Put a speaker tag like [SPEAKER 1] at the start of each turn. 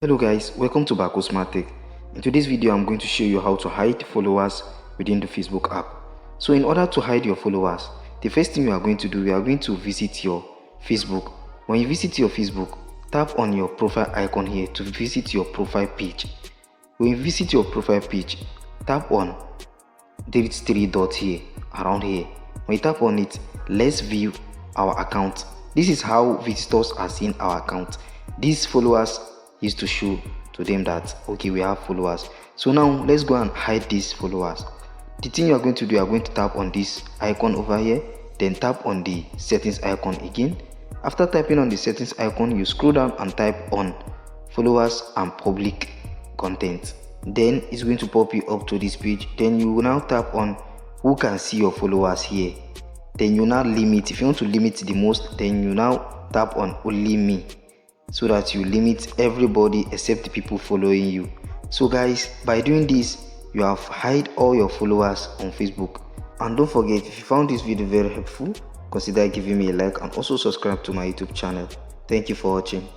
[SPEAKER 1] Hello guys, welcome to Bako Smart Tech. In today's video, I'm going to show you how to hide followers within the Facebook app. So in order to hide your followers, the first thing you are going to do, you are going to visit your Facebook. When you visit your Facebook, tap on your profile icon here to visit your profile page. When you visit your profile page, tap on these three dots here, around here. When you tap on it, let's view our account. This is how visitors are seeing our account. These followers is to show to them that okay, we have followers. So now let's go and hide these followers. The thing you are going to do, you are going to tap on this icon over here, then tap on the settings icon again. After typing on the settings icon, you scroll down and type on followers and public content. Then it's going to pop you up to this page. Then you will now tap on who can see your followers here. Then you now limit. If you want to limit the most, then you now tap on only me, so that you limit everybody except the people following you. So guys, by doing this, you have hide all your followers on Facebook. And don't forget, if you found this video very helpful, consider giving me a like and also subscribe to my YouTube channel. Thank you for watching.